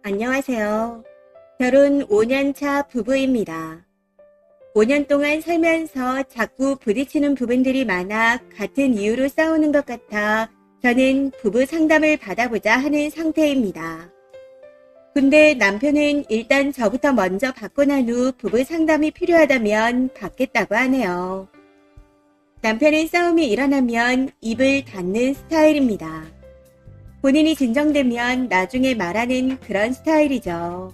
안녕하세요. 결혼 5년 차 부부입니다. 5년 동안 살면서 자꾸 부딪히는 부분들이 많아 같은 이유로 싸우는 것 같아 저는 부부 상담을 받아보자 하는 상태입니다. 근데 남편은 일단 저부터 먼저 받고 난 후 부부 상담이 필요하다면 받겠다고 하네요. 남편은 싸움이 일어나면 입을 닫는 스타일입니다. 본인이 진정되면 나중에 말하는 그런 스타일이죠.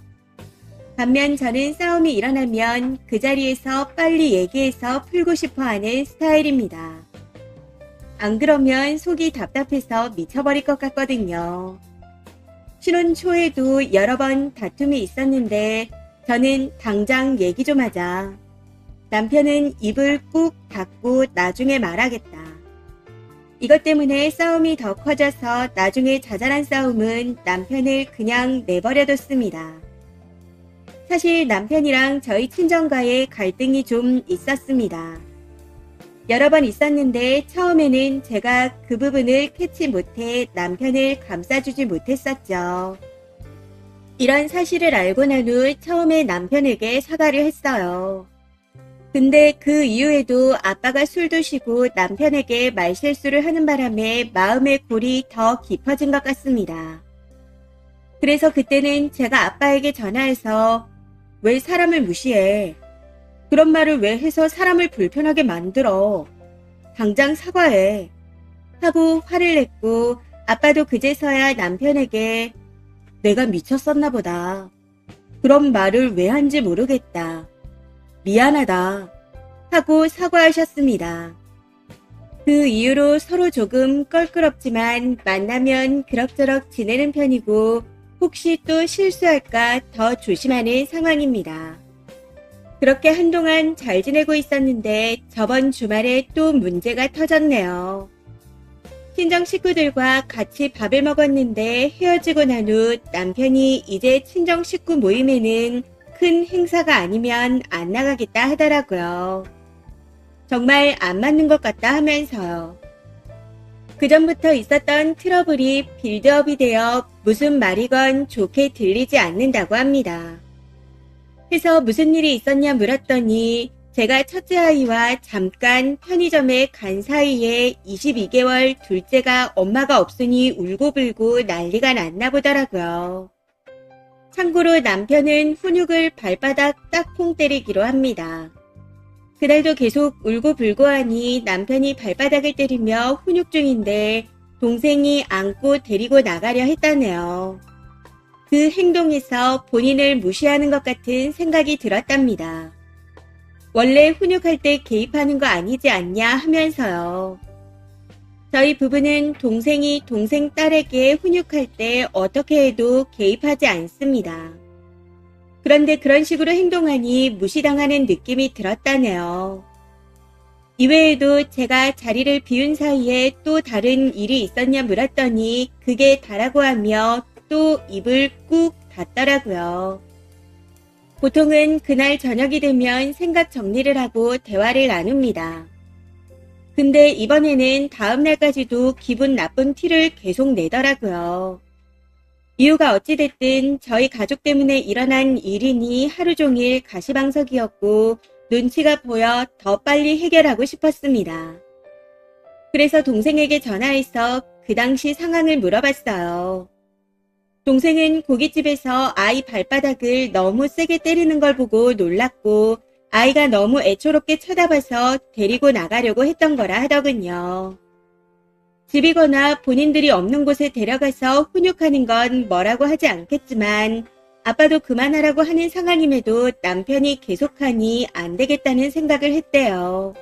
반면 저는 싸움이 일어나면 그 자리에서 빨리 얘기해서 풀고 싶어 하는 스타일입니다. 안 그러면 속이 답답해서 미쳐버릴 것 같거든요. 신혼 초에도 여러 번 다툼이 있었는데 저는 당장 얘기 좀 하자. 남편은 입을 꾹 닫고 나중에 말하겠다. 이것 때문에 싸움이 더 커져서 나중에 자잘한 싸움은 남편을 그냥 내버려뒀습니다. 사실 남편이랑 저희 친정과의 갈등이 좀 있었습니다. 여러 번 있었는데 처음에는 제가 그 부분을 캐치 못해 남편을 감싸주지 못했었죠. 이런 사실을 알고 난 후 처음에 남편에게 사과를 했어요. 근데 그 이후에도 아빠가 술 드시고 남편에게 말실수를 하는 바람에 마음의 골이 더 깊어진 것 같습니다. 그래서 그때는 제가 아빠에게 전화해서 왜 사람을 무시해? 그런 말을 왜 해서 사람을 불편하게 만들어? 당장 사과해. 하고 화를 냈고 아빠도 그제서야 남편에게 내가 미쳤었나 보다. 그런 말을 왜 한지 모르겠다. 미안하다. 하고 사과하셨습니다. 그 이후로 서로 조금 껄끄럽지만 만나면 그럭저럭 지내는 편이고 혹시 또 실수할까 더 조심하는 상황입니다. 그렇게 한동안 잘 지내고 있었는데 저번 주말에 또 문제가 터졌네요. 친정 식구들과 같이 밥을 먹었는데 헤어지고 난 후 남편이 이제 친정 식구 모임에는 큰 행사가 아니면 안 나가겠다 하더라고요. 정말 안 맞는 것 같다 하면서요. 그전부터 있었던 트러블이 빌드업이 되어 무슨 말이건 좋게 들리지 않는다고 합니다. 해서 무슨 일이 있었냐 물었더니 제가 첫째 아이와 잠깐 편의점에 간 사이에 22개월 둘째가 엄마가 없으니 울고불고 난리가 났나 보더라고요. 참고로 남편은 훈육을 발바닥 딱콩 때리기로 합니다. 그날도 계속 울고불고 하니 남편이 발바닥을 때리며 훈육 중인데 동생이 안고 데리고 나가려 했다네요. 그 행동에서 본인을 무시하는 것 같은 생각이 들었답니다. 원래 훈육할 때 개입하는 거 아니지 않냐 하면서요. 저희 부부는 동생이 동생 딸에게 훈육할 때 어떻게 해도 개입하지 않습니다. 그런데 그런 식으로 행동하니 무시당하는 느낌이 들었다네요. 이외에도 제가 자리를 비운 사이에 또 다른 일이 있었냐 물었더니 그게 다라고 하며 또 입을 꾹 닫더라고요. 보통은 그날 저녁이 되면 생각 정리를 하고 대화를 나눕니다. 근데 이번에는 다음 날까지도 기분 나쁜 티를 계속 내더라고요. 이유가 어찌됐든 저희 가족 때문에 일어난 일이니 하루 종일 가시방석이었고 눈치가 보여 더 빨리 해결하고 싶었습니다. 그래서 동생에게 전화해서 그 당시 상황을 물어봤어요. 동생은 고깃집에서 아이 발바닥을 너무 세게 때리는 걸 보고 놀랐고 아이가 너무 애초롭게 쳐다봐서 데리고 나가려고 했던 거라 하더군요. 집이거나 본인들이 없는 곳에 데려가서 훈육하는 건 뭐라고 하지 않겠지만 아빠도 그만하라고 하는 상황임에도 남편이 계속하니 안 되겠다는 생각을 했대요.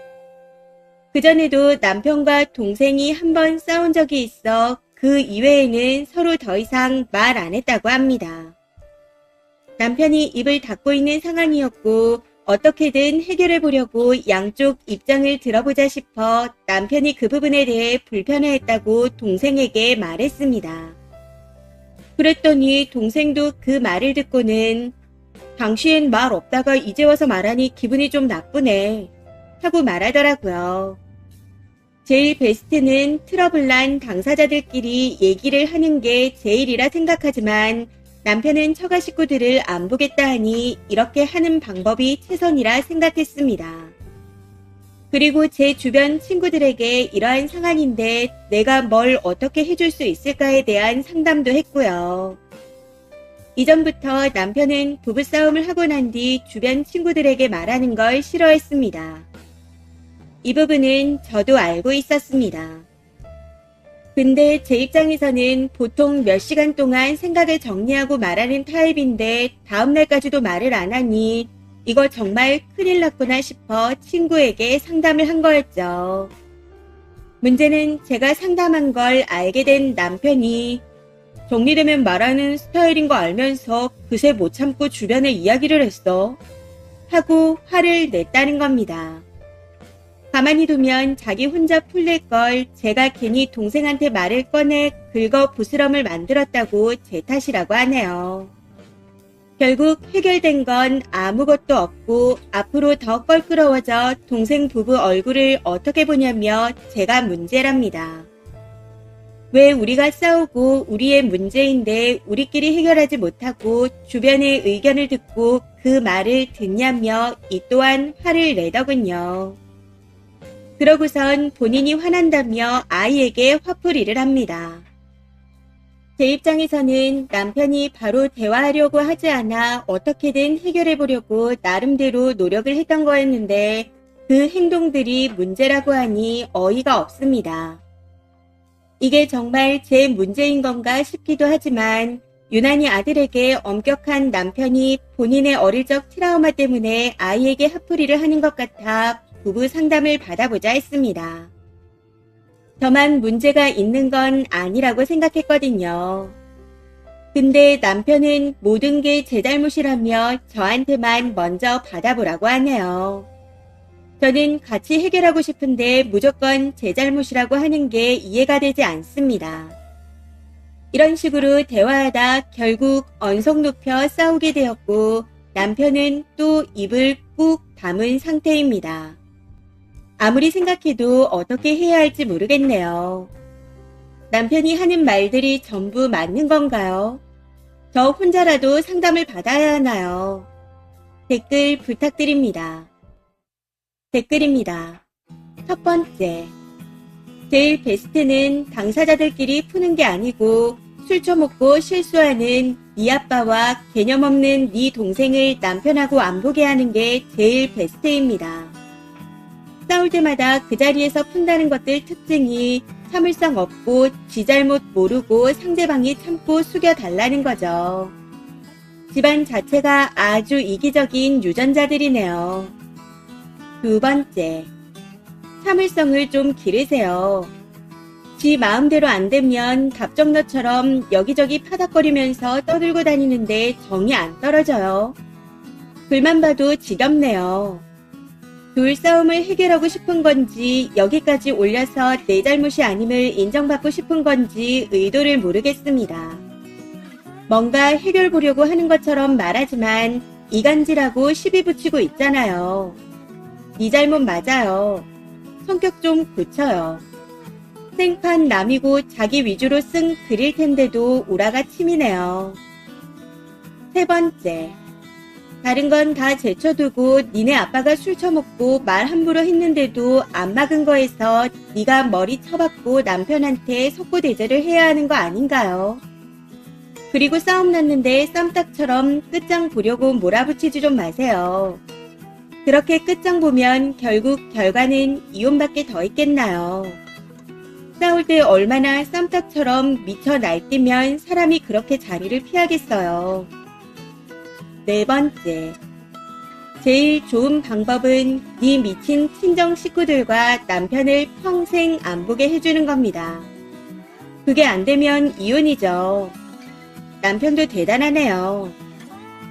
그전에도 남편과 동생이 한 번 싸운 적이 있어 그 이외에는 서로 더 이상 말 안 했다고 합니다. 남편이 입을 닫고 있는 상황이었고 어떻게든 해결해 보려고 양쪽 입장을 들어보자 싶어 남편이 그 부분에 대해 불편해했다고 동생에게 말했습니다. 그랬더니 동생도 그 말을 듣고는 당시엔 말 없다가 이제 와서 말하니 기분이 좀 나쁘네 하고 말하더라고요. 제일 베스트는 트러블난 당사자들끼리 얘기를 하는 게 제일이라 생각하지만 남편은 처가 식구들을 안 보겠다 하니 이렇게 하는 방법이 최선이라 생각했습니다. 그리고 제 주변 친구들에게 이러한 상황인데 내가 뭘 어떻게 해줄 수 있을까에 대한 상담도 했고요. 이전부터 남편은 부부싸움을 하고 난 뒤 주변 친구들에게 말하는 걸 싫어했습니다. 이 부분은 저도 알고 있었습니다. 근데 제 입장에서는 보통 몇 시간 동안 생각을 정리하고 말하는 타입인데 다음날까지도 말을 안 하니 이거 정말 큰일 났구나 싶어 친구에게 상담을 한 거였죠. 문제는 제가 상담한 걸 알게 된 남편이 정리되면 말하는 스타일인 거 알면서 그새 못 참고 주변에 이야기를 했어. 하고 화를 냈다는 겁니다. 가만히 두면 자기 혼자 풀릴 걸 제가 괜히 동생한테 말을 꺼내 긁어 부스럼을 만들었다고 제 탓이라고 하네요. 결국 해결된 건 아무것도 없고 앞으로 더 껄끄러워져 동생 부부 얼굴을 어떻게 보냐며 제가 문제랍니다. 왜 우리가 싸우고 우리의 문제인데 우리끼리 해결하지 못하고 주변의 의견을 듣고 그 말을 듣냐며 이 또한 화를 내더군요. 그러고선 본인이 화난다며 아이에게 화풀이를 합니다. 제 입장에서는 남편이 바로 대화하려고 하지 않아 어떻게든 해결해보려고 나름대로 노력을 했던 거였는데 그 행동들이 문제라고 하니 어이가 없습니다. 이게 정말 제 문제인 건가 싶기도 하지만 유난히 아들에게 엄격한 남편이 본인의 어릴 적 트라우마 때문에 아이에게 화풀이를 하는 것 같아 부부 상담을 받아보자 했습니다. 저만 문제가 있는 건 아니라고 생각했거든요. 근데 남편은 모든 게 제 잘못이라며 저한테만 먼저 받아보라고 하네요. 저는 같이 해결하고 싶은데 무조건 제 잘못이라고 하는 게 이해가 되지 않습니다. 이런 식으로 대화하다 결국 언성 높여 싸우게 되었고 남편은 또 입을 꾹 다문 상태입니다. 아무리 생각해도 어떻게 해야 할지 모르겠네요. 남편이 하는 말들이 전부 맞는 건가요? 저 혼자라도 상담을 받아야 하나요? 댓글 부탁드립니다. 댓글입니다. 첫 번째, 제일 베스트는 당사자들끼리 푸는 게 아니고 술 처먹고 실수하는 네 아빠와 개념 없는 네 동생을 남편하고 안 보게 하는 게 제일 베스트입니다. 싸울 때마다 그 자리에서 푼다는 것들 특징이 참을성 없고 지 잘못 모르고 상대방이 참고 숙여달라는 거죠. 집안 자체가 아주 이기적인 유전자들이네요. 두 번째, 참을성을 좀 기르세요. 지 마음대로 안 되면 답정너처럼 여기저기 파닥거리면서 떠들고 다니는데 정이 안 떨어져요. 글만 봐도 지겹네요. 둘 싸움을 해결하고 싶은 건지 여기까지 올려서 내 잘못이 아님을 인정받고 싶은 건지 의도를 모르겠습니다. 뭔가 해결 보려고 하는 것처럼 말하지만 이간질하고 시비 붙이고 있잖아요. 네 잘못 맞아요. 성격 좀 고쳐요. 생판 남이고 자기 위주로 쓴 글일 텐데도 우라가 치미네요. 세 번째, 다른 건 다 제쳐두고 니네 아빠가 술 처먹고 말 함부로 했는데도 안 막은 거에서 네가 머리 쳐박고 남편한테 속고대죄를 해야 하는 거 아닌가요? 그리고 싸움 났는데 썸딱처럼 끝장 보려고 몰아붙이지 좀 마세요. 그렇게 끝장 보면 결국 결과는 이혼밖에 더 있겠나요? 싸울 때 얼마나 썸딱처럼 미쳐 날뛰면 사람이 그렇게 자리를 피하겠어요. 네 번째, 제일 좋은 방법은 네 미친 친정 식구들과 남편을 평생 안 보게 해주는 겁니다. 그게 안 되면 이혼이죠. 남편도 대단하네요.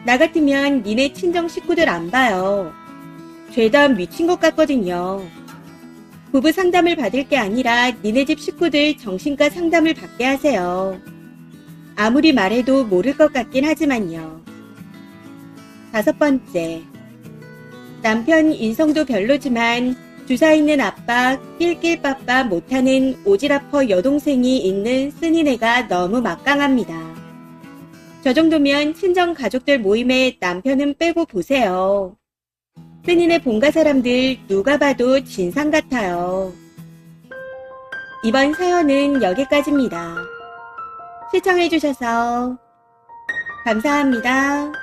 나 같으면 니네 친정 식구들 안 봐요. 죄다 미친 것 같거든요. 부부 상담을 받을 게 아니라 니네 집 식구들 정신과 상담을 받게 하세요. 아무리 말해도 모를 것 같긴 하지만요. 다섯 번째, 남편 인성도 별로지만 주사 있는 아빠 낄낄빠빠 못하는 오지라퍼 여동생이 있는 쓴이네가 너무 막강합니다. 저 정도면 친정 가족들 모임에 남편은 빼고 보세요. 쓴이네 본가 사람들 누가 봐도 진상 같아요. 이번 사연은 여기까지입니다. 시청해주셔서 감사합니다.